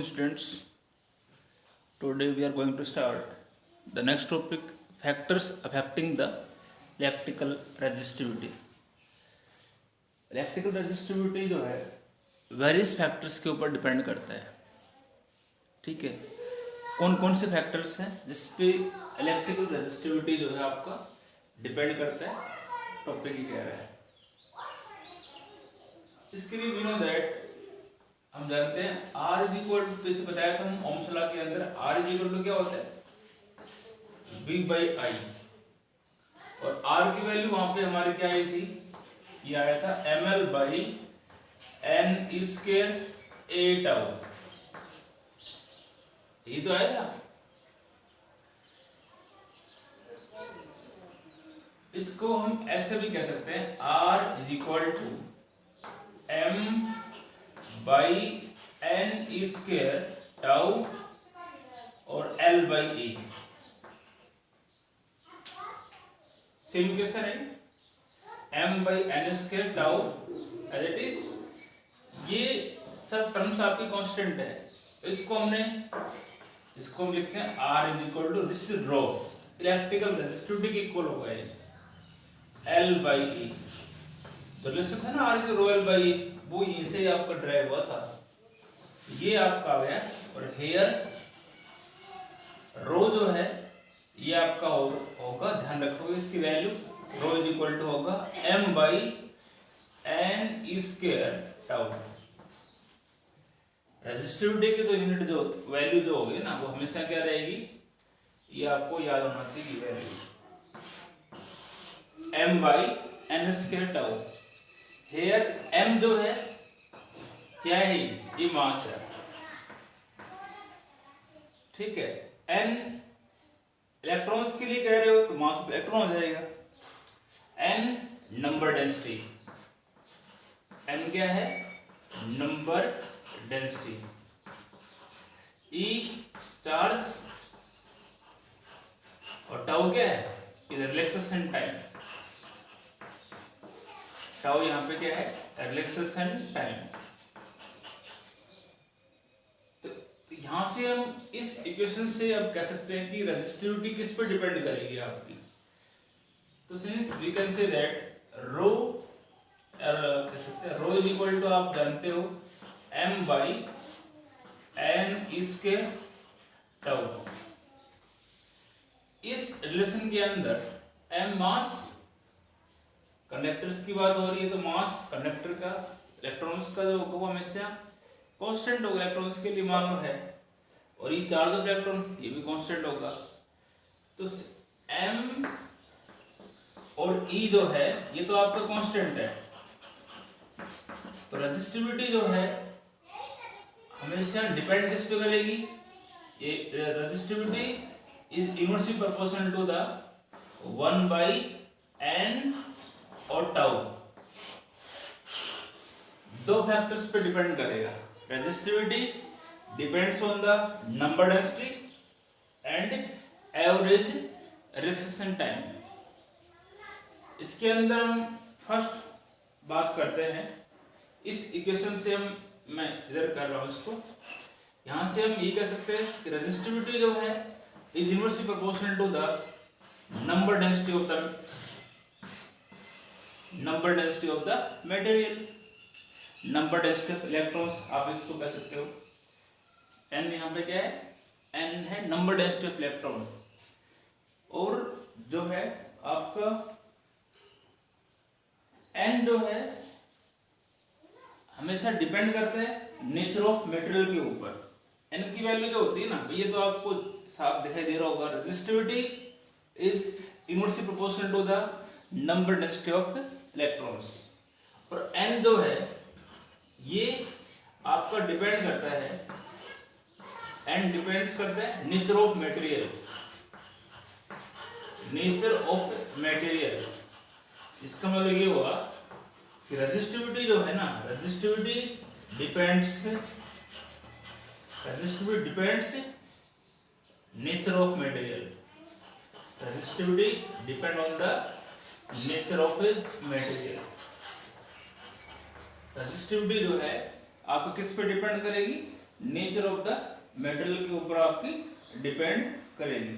morning, students. Today we are going to start the next topic, factors affecting the electrical resistivity. Electrical resistivity जो है various factors के ऊपर depend करता है. ठीक है, कौन कौन से फैक्टर्स हैं जिस पे इलेक्ट्रिकल रेजिस्टिविटी जो है आपका डिपेंड करता है, टॉपिक ही कह रहा है. इसके लिए वी नो दैट हम जानते हैं R इज इक्वल टू, जैसे बताया था हम ओम्स लॉ के अंदर, R इज इक्वल टू क्या होता है V बाई आई. और R की वैल्यू वहां पे हमारी क्या आई थी, ये आया था ml by n square a tau. ये तो आया था. इसको हम ऐसे भी कह सकते हैं R is equal to m by n square tau और l by A. Same equation है, m by n square tau as it is. ये सब टर्म्स आपकी कांस्टेंट है. इसको हम लिखते हैं R is equal to this rho electrical resistivity के इक्वल होगा ये L बाई E. तो लिख है ना R is rho L by E, वो यहीं से आपका ड्राइव हुआ था. ये आपका आ गया. और हेयर रो जो है ये आपका होगा, ध्यान रखोगे इसकी value, rho is equal to होगा m by n square tau. Resistivity की तो यूनिट जो वैल्यू जो होगी ना, वो हमेशा क्या रहेगी, ये आपको याद होना चाहिए value m by n square tau. Here m जो है क्या है, ये मास है. ठीक है, n इलेक्ट्रॉन्स के लिए कह रहे हो तो मास ऑफ इलेक्ट्रॉन हो जाएगा. n नंबर डेंसिटी, n क्या है, नंबर डेंसिटी. e चार्ज और टाउ क्या है, इधर रिलैक्सेशन टाइम. टाउ यहां पे क्या है, रिलैक्सेशन टाइम. यहां से हम इस इक्वेशन से अब कह सकते हैं कि रेजिस्टिविटी किस पर डिपेंड करेगी आपकी. तो since we can say that rho कह सकते हैं, रो इज इक्वल टू आप जानते हो m by n square tau. इस रिलेशन के अंदर m मास, कंडक्टर्स की बात हो रही है तो मास कंडक्टर का, इलेक्ट्रॉन्स का जो होगा हमेशा कांस्टेंट होगा, इलेक्ट्रॉन्स के लिए मान है. और ये चार्ज ऑफ इलेक्ट्रॉन ये भी कांस्टेंट होगा. तो m और e जो है ये तो आपका कांस्टेंट है. तो रेजिस्टिविटी जो है हमेशा डिपेंड किस पे करेगी, ये resistivity is inversely proportional to the 1 by n और टाउ. दो फैक्टर्स पे डिपेंड करेगा. Resistivity depends on the number density and average relaxation time. इसके अंदर हम फर्स्ट बात करते हैं, इस इक्वेशन से मैं इधर कर रहा हूं इसको, यहां से हम ये कह सकते हैं कि रेजिस्टिविटी जो है is inversely proportional to the number density of the material. Number density of electrons आप इसको कह सकते हो. n यहाँ पे क्या है, n है नंबर डेंसिटी ऑफ इलेक्ट्रॉन. और जो है आपका n जो है हमेशा डिपेंड करता है नेचर ऑफ मटेरियल के ऊपर. n की वैल्यू जो होती है ना, ये तो आपको साफ दिखाई दे रहा होगा, resistivity is inversely proportional to the number density of electrons. और n जो है ये आपका डिपेंड करता है, एंड डिपेंड्स करता है नेचर ऑफ मटेरियल. इसका मतलब ये हुआ कि रेजिस्टिविटी जो है ना, resistivity depends nature of material. Resistivity depend on the nature of material. Resistivity जो है आपको किस पे डिपेंड करेगी, नेचर ऑफ द मेटल के ऊपर आपकी डिपेंड करेगी।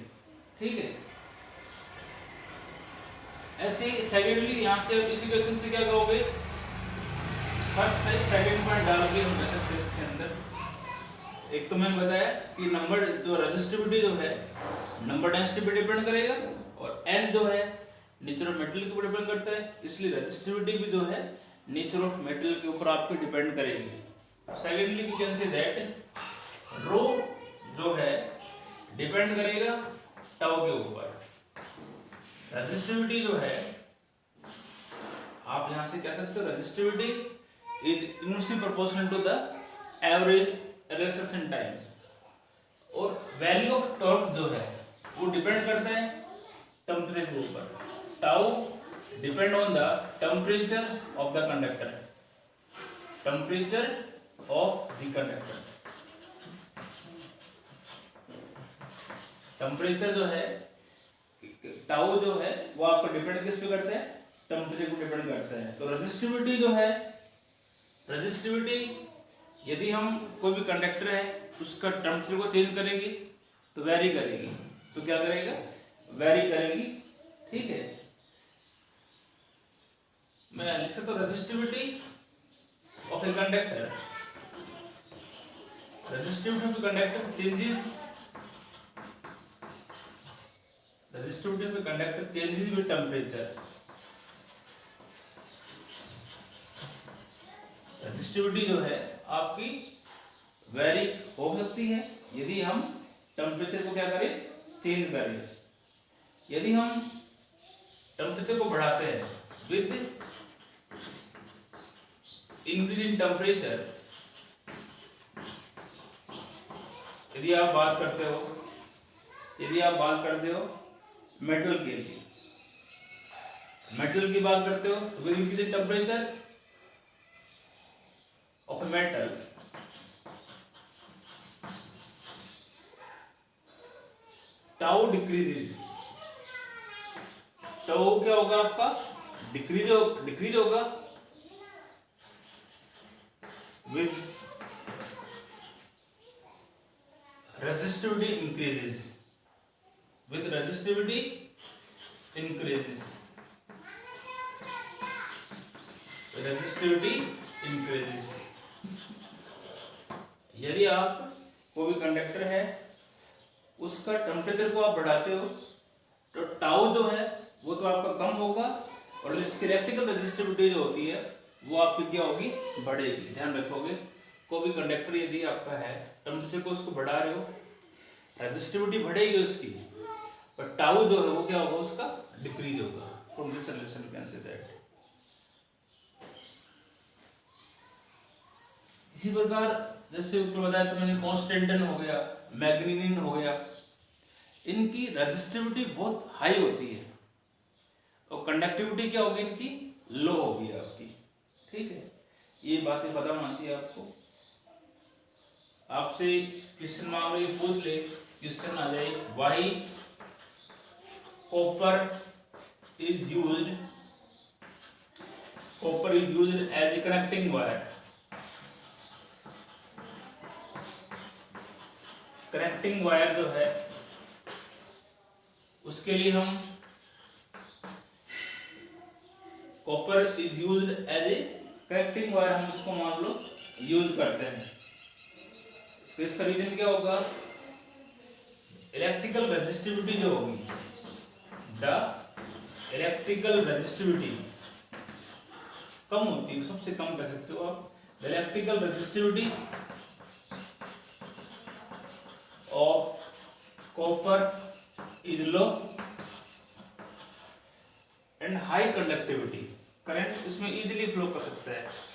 ठीक है, ऐसे ही सेकेंडली यहाँ से इसी क्वेश्चन से क्या कहोगे, फर्स्ट है सेकंड पॉइंट डाल के हम कर सकते हैं इसके अंदर। एक तो मैंने बताया कि नंबर जो रेजिस्टिविटी जो है नंबर डेंसिटी पे डिपेंड करेगा, और एन जो है नेचर ऑफ मेटल के ऊपर डिपेंड करता है, इसलिए रेजिस्टिविटी भी जो है नेचर ऑफ मेटल के ऊपर आपके डिपेंड करेगी। Secondly we can say that rho जो है डिपेंड करेगा टाउ के ऊपर। रेजिस्टिविटी जो है आप यहां से कह सकते हो resistivity is inversely proportional to the average relaxation time, और वैल्यू ऑफ टॉर्क जो है वो डिपेंड करता है टेम्परेचर के ऊपर। Tau depend on the temperature of the conductor, temperature of the conductor. Temperature जो है टाउ जो है वो आपको डिपेंड किस पे करता है, टेम्परेचर को डिपेंड करता है। तो रेजिस्टिविटी जो है, रेजिस्टिविटी यदि हम कोई भी कंडक्टर है उसका टेम्परेचर को चेंज करेगी तो वेरी करेगी, तो क्या करेगा, वेरी करेगी। ठीक है, मैं लिख सकता हूं resistivity of a conductor, resistivity of a conductor changes, resistivity of a conductor changes with temperature. Resistivity जो है आपकी वेरी हो सकती है यदि हम टेम्परेचर को क्या करें, चेंज करें। यदि हम टेम्परेचर को बढ़ाते हैं विद इंक्रीज इन टेम्परेचर, यदि आप बात करते हो, यदि आप बात करते हो मेटल के लिए, मेटल की बात करते हो तो with increase in temperature of a metal tau decreases, tau क्या होगा आपका, डिक्रीज होगा with resistivity increases, with resistivity increases, resistivity increases। यदि आप कोई भी कंडक्टर है उसका टेम्परेचर को आप बढ़ाते हो तो टाउ जो है वो तो आपका कम होगा, और इसकी इलेक्ट्रिकल रेजिस्टिविटी जो होती है वो आपकी क्या होगी, बढ़ेगी। ध्यान रखोगे, कोई भी कंडक्टर यदि आपका है टेम्परेचर को उसको बढ़ा रहे हो, रेजिस्टिविटी बढ़ेगी उसकी, पर टाउ जो है वो क्या होगा, उसका डिक्रीज होगा। From this solution can say that. इसी प्रकार जैसे ऊपर बताया तो मैंने कॉन्स्टेंटन हो गया, मैग्नीनियन हो गया, इनकी रेजिस्टिविटी बहुत हाई होती है और कंडक्टिविटी क्या होगी, इनकी लो होगी आपकी। ठीक है, ये बातें पता होना चाहिए आपको। आपसे क्वेश्चन मान लो ये पूछ ले, क्वेश्चन आ जाए why copper is used, copper is used as a connecting wire. Connecting wire जो है उसके लिए हम copper is used as a connecting wire, हम इसको मान लो यूज करते हैं। इसका रीजन क्या होगा, इलेक्ट्रिकल रेजिस्टिविटी जो होगी, द इलेक्ट्रिकल रेजिस्टिविटी कम होती है, सबसे कम कह सकते हो आप। The electrical resistivity of copper is low and high conductivity, current इसमें इजीली फ्लो कर सकता है।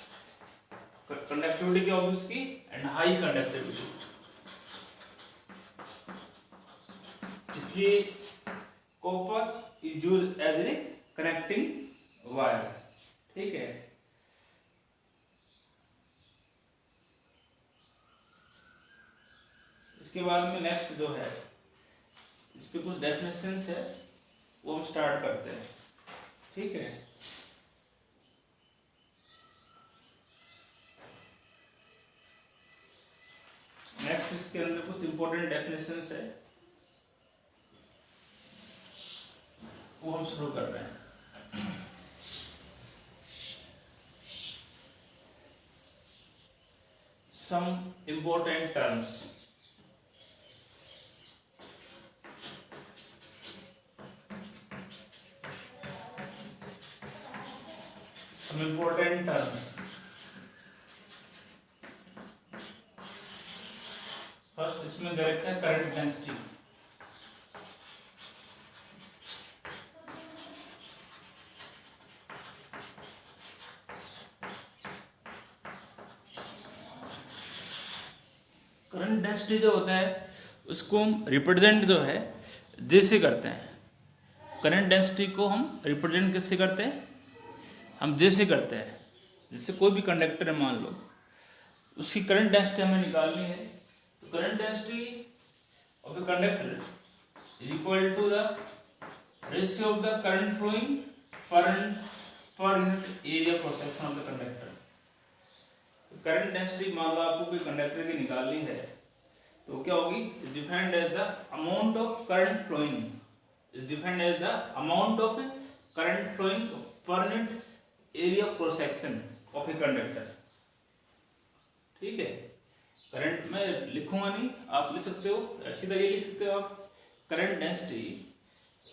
कंडक्टिविटी क्या होगी उसकी, एंड हाई कंडक्टिविटी, इसलिए copper is used as a connecting wire. ठीक है, इसके बाद में नेक्स्ट जो है इस पे कुछ डेफिनेशंस है वो हम स्टार्ट करते हैं। ठीक है, नेक्स्ट इसके अंदर कुछ इंपॉर्टेंट डेफिनेशंस है, वो हम शुरू कर रहे हैं। Some important terms. Some important terms. First इसमें दे रखा है करंट डेंसिटी। करंट डेंसिटी जो होता है उसको हम रिप्रेजेंट जो है जैसे करते हैं। करंट डेंसिटी को हम रिप्रेजेंट किससे करते हैं? हम जैसे करते हैं। जैसे कोई भी कंडक्टर है मान लो, उसकी करंट डेंसिटी हमें निकालनी है, तो current density of the conductor is equal to the ratio of the current flowing per unit area cross section of the conductor. Current density मान लो आपको कोई कंडक्टर की निकालनी है, तो क्या होगी? Is defined as the amount of current flowing, is defined as the amount of current flowing per unit area cross section of a conductor. ठीक है, करंट मैं लिखूंगा नहीं, आप लिख सकते हो, सीधा ये लिख सकते हो आप, current density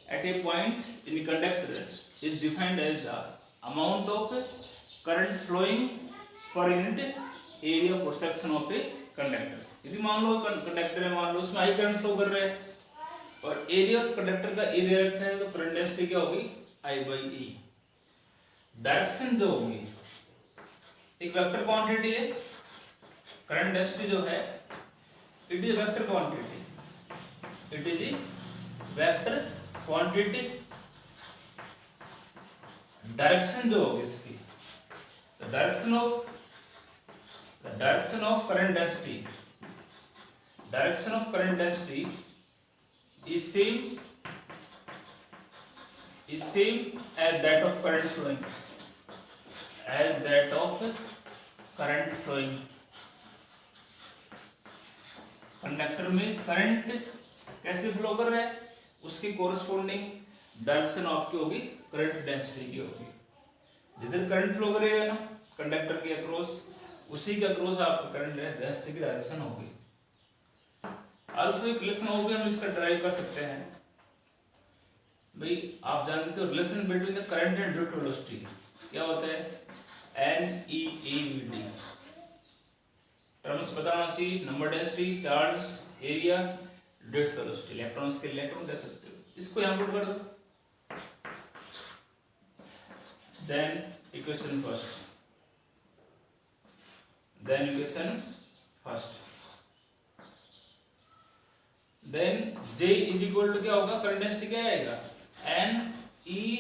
at a point in conductor is defined as the amount of current flowing per unit area cross section of a conductor. यदि मान लो कंडक्टर है, मान लो उसमें आई करंट फ्लो कर रहा है और एरिया उस कंडक्टर का एरिया रखा है, तो करंट डेंसिटी क्या होगी? आई बाई ई। डायरेक्शन जो होगी एक वेक्टर क्वांटिटी है, करंट डेंसिटी जो है it is vector quantity, it is vector quantity. Direction जो होगी इसकी, the direction of current density, direction of current density is same as that of current flowing, as that of current flowing। Conductor में current कैसे flow कर रहा है, उसकी corresponding direction आपकी होगी करंट डेंसिटी की होगी। जिधर करंट फ्लो करेगा ना कंडक्टर के अक्रॉस, उसी के अक्रॉस आपका करंट डेंसिटी की डायरेक्शन होगी। आल्सो एक रिलेशन होगी, हम इसका ड्राइव कर सकते हैं भाई। आप जानते हो relation between the current and drift velocity क्या होता है? NEAVD। टर्म्स बताना चाहिए, number density, charge, area, drift velocity. Electrons के इलेक्ट्रॉन कह सकते हो। इसको यहां पुट कर दो। Then equation first, then J is equal to क्या होगा? करंट डेंसिटी क्या आएगा? NEAVD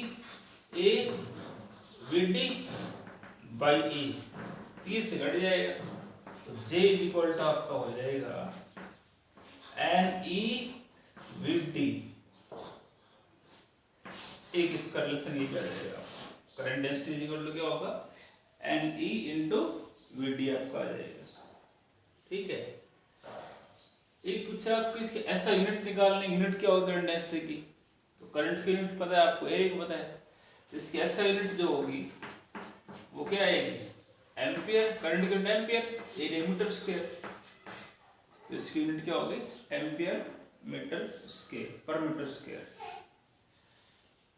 by E। 30 से घट जाएगा, तो J इज इक्वल टू आपका हो जाएगा NEVD। एक इसका रिलेशन ये कर जाएगा, current density is equal to क्या होगा? NE इंटू VD आपका आ जाएगा। ठीक है, एक पूछा आपको इसके ऐसा यूनिट निकालने, यूनिट क्या होगा करंट डेंसिटी की? तो करंट की यूनिट पता है आपको, एक पता है, तो इसकी ऐसा यूनिट जो होगी वो क्या आएगी? एम्पियर। करंट की unit ampere, area metre square, तो इसकी यूनिट क्या होगी? Ampere metre square per metre square.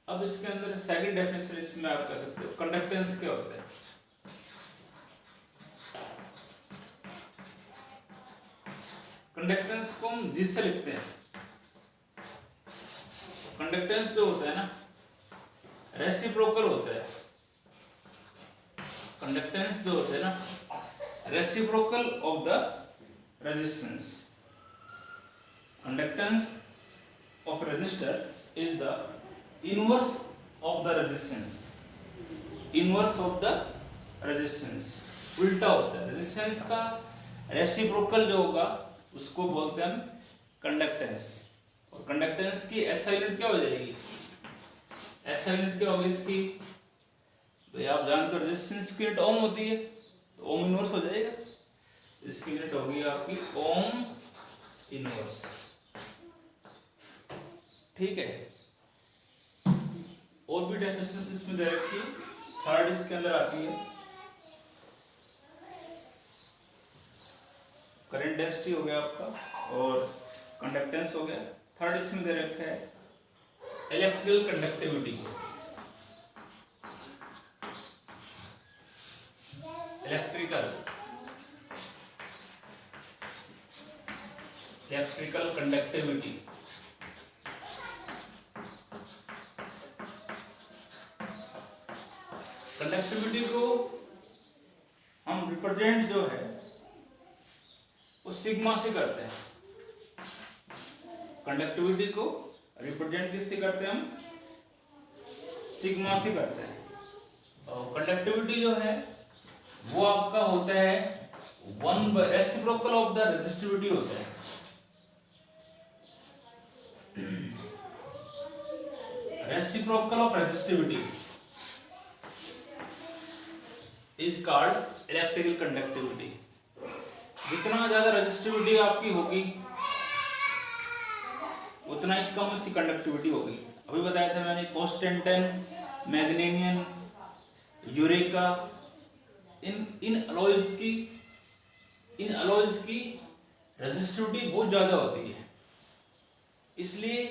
अब इसके अंदर सेकंड डेफिनेशन इसमें आप कर सकते हो, कंडक्टेंस क्या होता है? कंडक्टेंस को हम जिससे लिखते हैं, कंडक्टेंस जो होता है ना रेसिप्रोकल होता है। कंडक्टेंस जो होता है ना reciprocal of the resistance. Conductance of resistor is the inverse of the resistance, inverse of the resistance, उल्टा होता है। रेजिस्टेंस का रेसिप्रोकल जो होगा उसको बोलते हैं हम कंडक्टेंस। और कंडक्टेंस की ऐसा यूनिट क्या हो जाएगी? ऐसा यूनिट क्या होगी इसकी? भाई आप जानते हो रेजिस्टेंस की यूनिट ओम होती है, तो ओम इनवर्स हो जाएगा। इसकी यूनिट होगी आपकी ओम इनवर्स। ठीक है, और भी डेफिनेशन इसमें दे रखी है, थर्ड इसके अंदर आती है करंट डेंसिटी हो गया आपका और कंडक्टेंस हो गया। थर्ड इसमें दे रखा है electrical conductivity. Electrical conductivity conductivity को हम रिप्रेजेंट जो है वो सिग्मा से करते हैं। कंडक्टिविटी को रिप्रेजेंट किससे करते हैं हम? सिग्मा से करते हैं। और कंडक्टिविटी जो है वो आपका होता है 1 रेसिप्रोकल ऑफ द रेजिस्टिविटी होता है। Reciprocal of resistivity is called electrical conductivity. जितना ज्यादा रेजिस्टिविटी आपकी होगी उतना ही कम उसकी कंडक्टिविटी होगी। अभी बताया था मैंने कॉन्स्टेंटाइन, मैग्नीशियम, यूरेका, इन अलॉयज की रेजिस्टिविटी बहुत ज्यादा होती है, इसलिए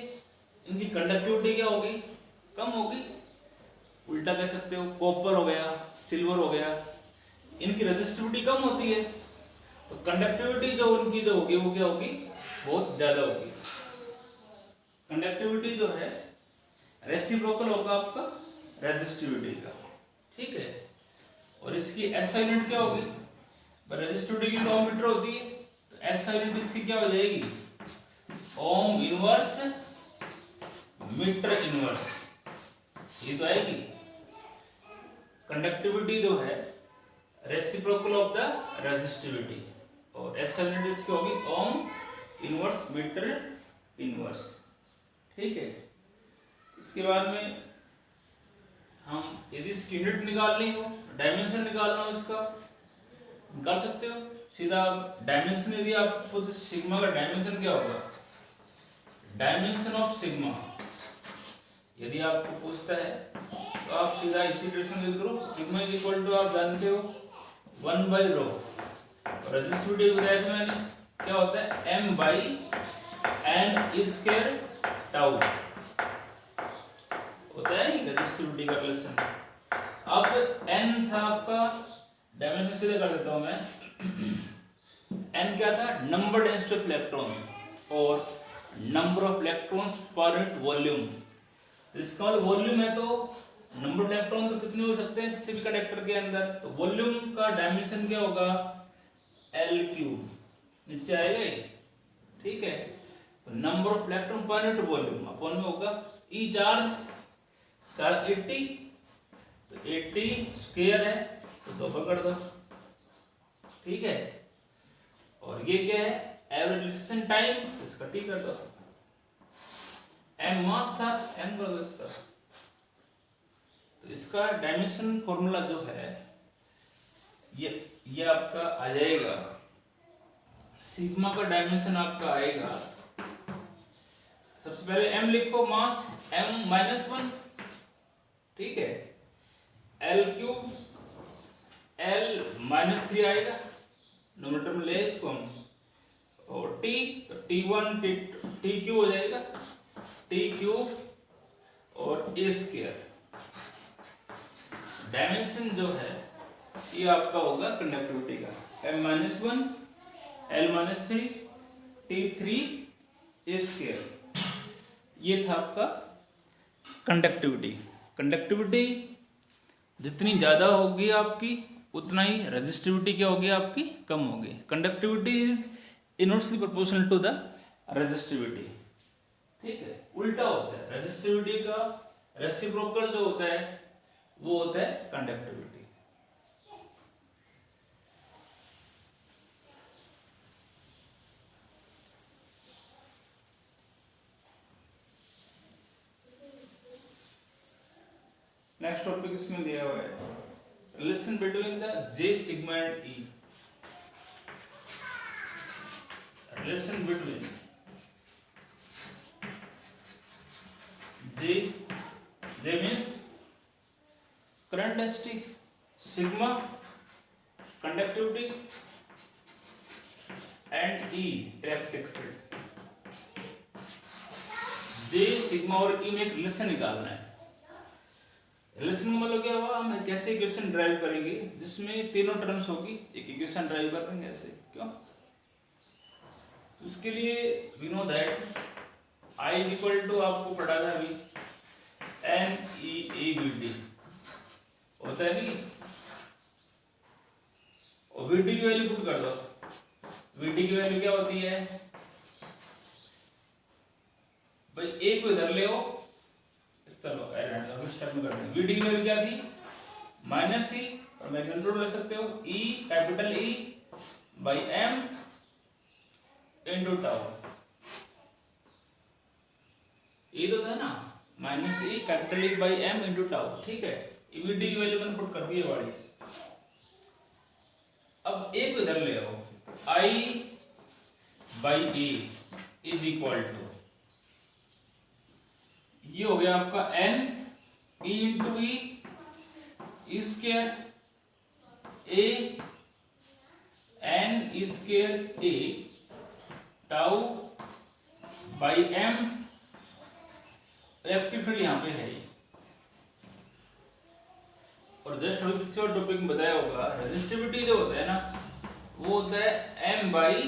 इनकी कंडक्टिविटी क्या होगी? कम होगी। उल्टा कह सकते हो, कॉपर हो गया, सिल्वर हो गया, इनकी रेजिस्टिविटी कम होती है तो कंडक्टिविटी जो उनकी जो होगी वो क्या होगी? बहुत ज्यादा होगी। कंडक्टिविटी जो है रेसिप्रोकल होगा आपका रेजिस्टिविटी का। ठीक है, और इसकी एसआई यूनिट क्या होगी? रेजिस्टिविटी की ओम मीटर होती है तो एसआई यूनिट इसकी क्या हो जाएगी? ओम इनवर्स मीटर इनवर्स, ये तो आएगी। कंडक्टिविटी जो है रेसिप्रोकल ऑफ द रेजिस्टिविटी और एसआई यूनिट इसकी होगी ओम इनवर्स मीटर इनवर्स। ठीक है, इसके बाद में हम यदि इसकी यूनिट निकालनी हो, डायमेंशन निकालना हो, इसका निकाल सकते हो सीधा। डायमेंशन यदि आपको सिग्मा का डायमेंशन क्या होगा? डायमेंशन ऑफ सिग्मा यदि आपको पूछता है तो आप सीधा इसी डायरेक्शन यूज करो। सिग्मा इज इक्वल टू आप जानते हो 1/ρ। रेजिस्टिविटी बताया था मैंने क्या होता है? m/n² टाउ होता है रेजिस्टिविटी का रिलेशन। अब n था आपका, डायमेंशन सीधे कर देता हूं मैं। n क्या था? नंबर डेंसिटी ऑफ इलेक्ट्रॉन और नंबर ऑफ इलेक्ट्रॉन्स पर यूनिट वॉल्यूम। इसका वॉल्यूम है तो नंबर ऑफ इलेक्ट्रॉन तो कितने हो सकते हैं किसी भी कंडक्टर के अंदर, तो वॉल्यूम का डायमेंशन क्या होगा? L3 नीचे आएगा ये। ठीक है, तो number of electron per unit volume अपन में होगा ई चार्ज 80, तो 80 स्क्वायर है तो 2 पकड़ दो। ठीक है, और ये क्या है? एवरेज रिसेशन टाइम, इसका टी कर दो। m मास था, m कर दो इसका। तो इसका डायमेंशन फॉर्मूला जो है ये आपका आ जाएगा, सिग्मा का डायमेंशन आपका आएगा। सबसे पहले m लिखो, मास m-1। ठीक है, L3 L-3 आएगा, नोमीटर में ले इसको हम। और T तो T1 T3 हो जाएगा, T3 और A²। डायमेंशन जो है ये आपका होगा कंडक्टिविटी का m-1 L-3 T3 A²। ये था आपका कंडक्टिविटी। कंडक्टिविटी जितनी ज़्यादा होगी आपकी उतना ही रेजिस्टिविटी क्या होगी आपकी? कम होगी। Conductivity is inversely proportional to the resistivity. ठीक है, उल्टा होता है। रेजिस्टिविटी का रेसिप्रोकल जो होता है वो होता है कंडक्टिविटी। नेक्स्ट टॉपिक इसमें दिया हुआ है relation between the J sigma and E। relation between J means current density, sigma conductivity and E electric field. J, sigma और E में एक रिलेशन निकालना है। रिलेशन मतलब क्या हुआ, हम कैसे इक्वेशन ड्राइव करेंगे जिसमें तीनों टर्म्स होगी, एक इक्वेशन ड्राइव कर देंगे ऐसे। क्यों? तो उसके लिए we know that I equal to, आपको पढ़ा था अभी, N E A B D होता है नहीं, और वी डी की वैल्यू पुट कर दो। वी डी की वैल्यू क्या होती है भाई, ए को इधर ले आओ, चलो स्टेप में करते हैं। वी डी की वैल्यू क्या थी, माइनस ई, और मैग्नीट्यूड ले सकते हो e, capital e by m into tau. ये तो था ना, minus e capital e by m into tau, ठीक है। वी डी की वैल्यू मैंने पुट कर दी है वाली। अब ए को इधर ले आओ, I by a is equal to, ये हो गया आपका n e into e square a n square a tau by m, electric field यहाँ पे है। और जस्ट अभी पिछले टॉपिक में बताया होगा, रेजिस्टिविटी जो होता है ना, वो होता है m by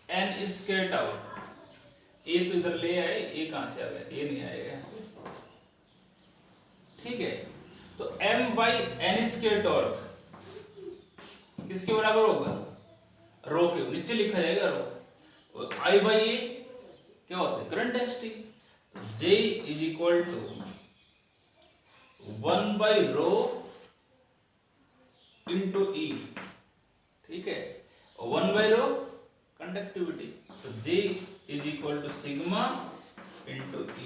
N square tau. ए तो इधर ले आए, ए कहां से आ गया, ए नहीं आएगा, ठीक है। तो m by N square torque किसके बराबर होगा, रो के नीचे लिखा जाएगा रो, और आई बाई ए क्या होता है, current density. J is equal to 1 by rho into e, ठीक है, 1 बाई रो कंडक्टिविटी, तो J is equal to sigma into e,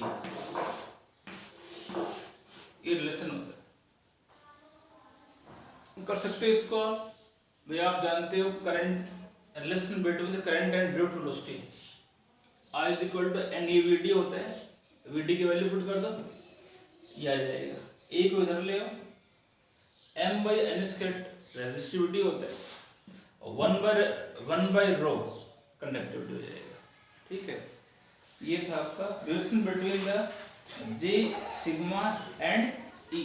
ये रिलेशन होता है। कर सकते हो इसको भाई, आप जानते हो current, relation between the current and ड्यूब velocity, I is equal to N E V D होता है। वी डी की वैल्यू पुट कर दो, ये आ जाएगा। ए को इधर ले आओ, M by N square resistivity होता है, और 1 बाई रो कंडक्टिविटी हो जाएगा, ठीक है। ये था आपका relation between the J, sigma and E.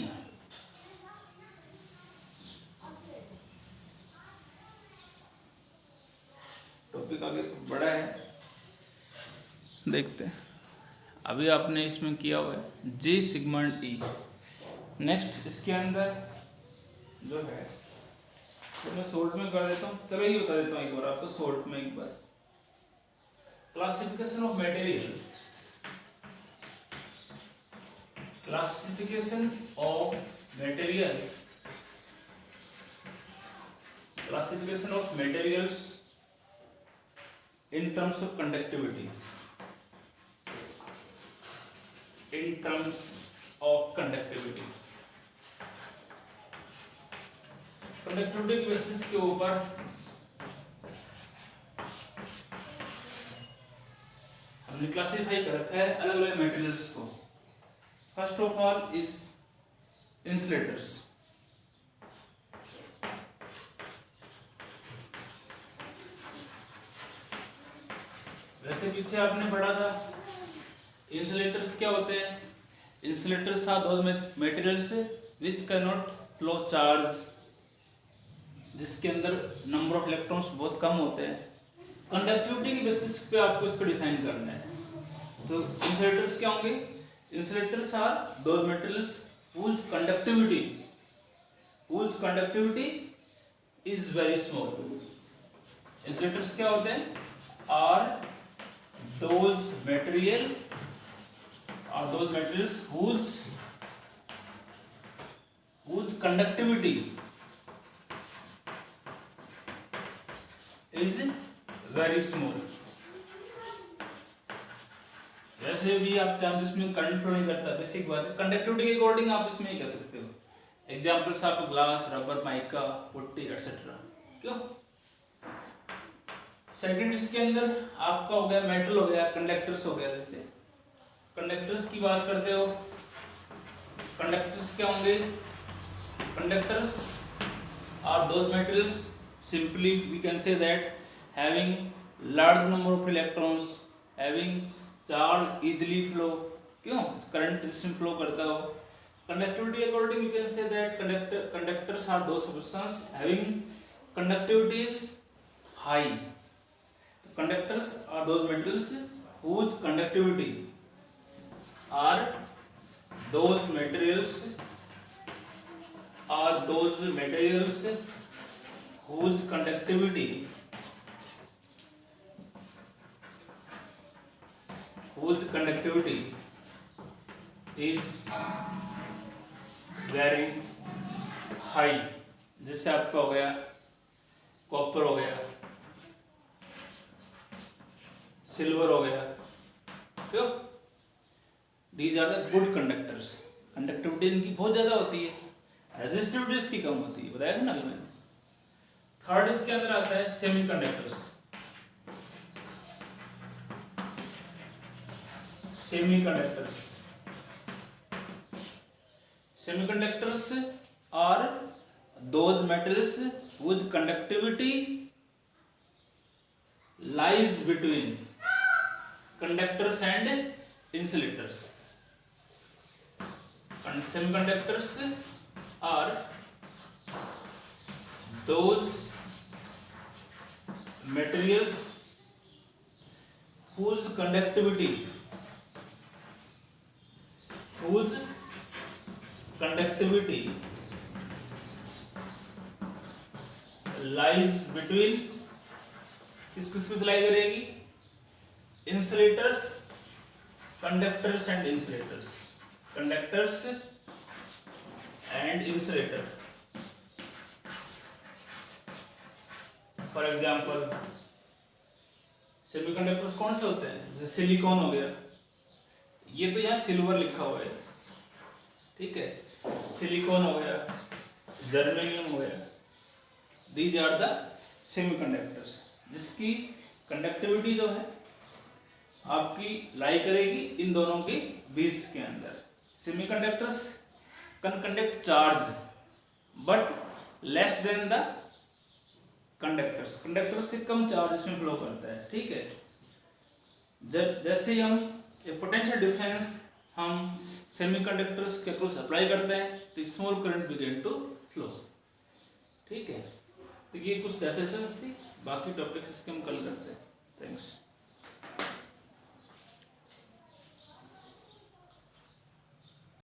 Topic आगे तो बड़ा है, देखते हैं। अभी आपने इसमें किया हुआ है जे, सिग्मा एंड ई। नेक्स्ट इसके अंदर जो है तो मैं शॉर्ट में कर देता हूँ, चलो ये बता देता हूँ एक बार आपको शॉर्ट में एक बार। Classification of material, classification of material, classification of materials in terms of conductivity, in terms of conductivity, conductivity के बेसिस के ऊपर हमने क्लासिफाई कर रखा है अलग अलग मटेरियल्स को। First of all is insulators. वैसे पीछे आपने पढ़ा था इंसुलेटर्स क्या होते हैं। Insulators are those materials which can not flow charge, जिसके अंदर नंबर ऑफ इलेक्ट्रॉन्स बहुत कम होते हैं। कंडक्टिविटी की बेसिस पे आपको इसको डिफाइन करना है। तो इंसुलेटर्स क्या होंगे, insulators are those materials whose conductivity is very small। Insulators क्या होते हैं, are those materials whose conductivity is very small। वैसे भी आप चाहे जिसमें करंट फ्लो नहीं करता, बेसिक बात है, कंडक्टिविटी के अकॉर्डिंग आप इसमें ही कह सकते हो। एग्जांपल्स आपको glass, rubber, mica, putty etcetera. क्यों सेकंड इसके अंदर आपका हो गया मेटल हो गया, कंडक्टर्स हो गया। जैसे कंडक्टर्स की बात करते हो, कंडक्टर्स क्या होंगे? Conductors are those materials, simply we can say that having large number of electrons, having charge easily flow, क्यों? करंट जिसमें फ्लो करता हो। Conductivity according you can say that conductors are those substance having conductivity is high. Conductors are those metals whose conductivity are those materials whose conductivity is very high। जिससे आपका हो गया copper हो गया, silver हो गया, क्यों? These are the good conductors. Conductivity इनकी बहुत ज्यादा होती है, रेजिस्टिविटी इसकी कम होती है, बताया था ना अभी मैंने। थर्ड इसके अंदर आता है semiconductors. Semiconductors are those metals whose conductivity lies between conductors and insulators. And semiconductors are those materials whose conductivity lies between, किस पे लाई करेगी? Insulators, conductors and insulators, conductors and insulator. For example semiconductors कौन से होते हैं? जैसे silicon हो गया, ये तो यहाँ सिल्वर लिखा हुआ है, ठीक है। सिलिकॉन हो गया, जर्मेनियम हो गया, दीज आर द सेमीकंडक्टर्स जिसकी कंडक्टिविटी जो है आपकी लाई करेगी इन दोनों के बीच के अंदर। Semiconductors can conduct charge but less than the conductors, conductor से कम चार्ज इसमें फ्लो करता है, ठीक है। जब जैसे हम एक पोटेंशियल डिफरेंस हम सेमीकंडक्टर्स के अक्रॉस अप्लाई करते हैं तो small current begin to flow, ठीक है। तो ये कुछ डेफिनेशंस थी, बाकी टॉपिक्स इसके हम कल करते हैं। थैंक्स।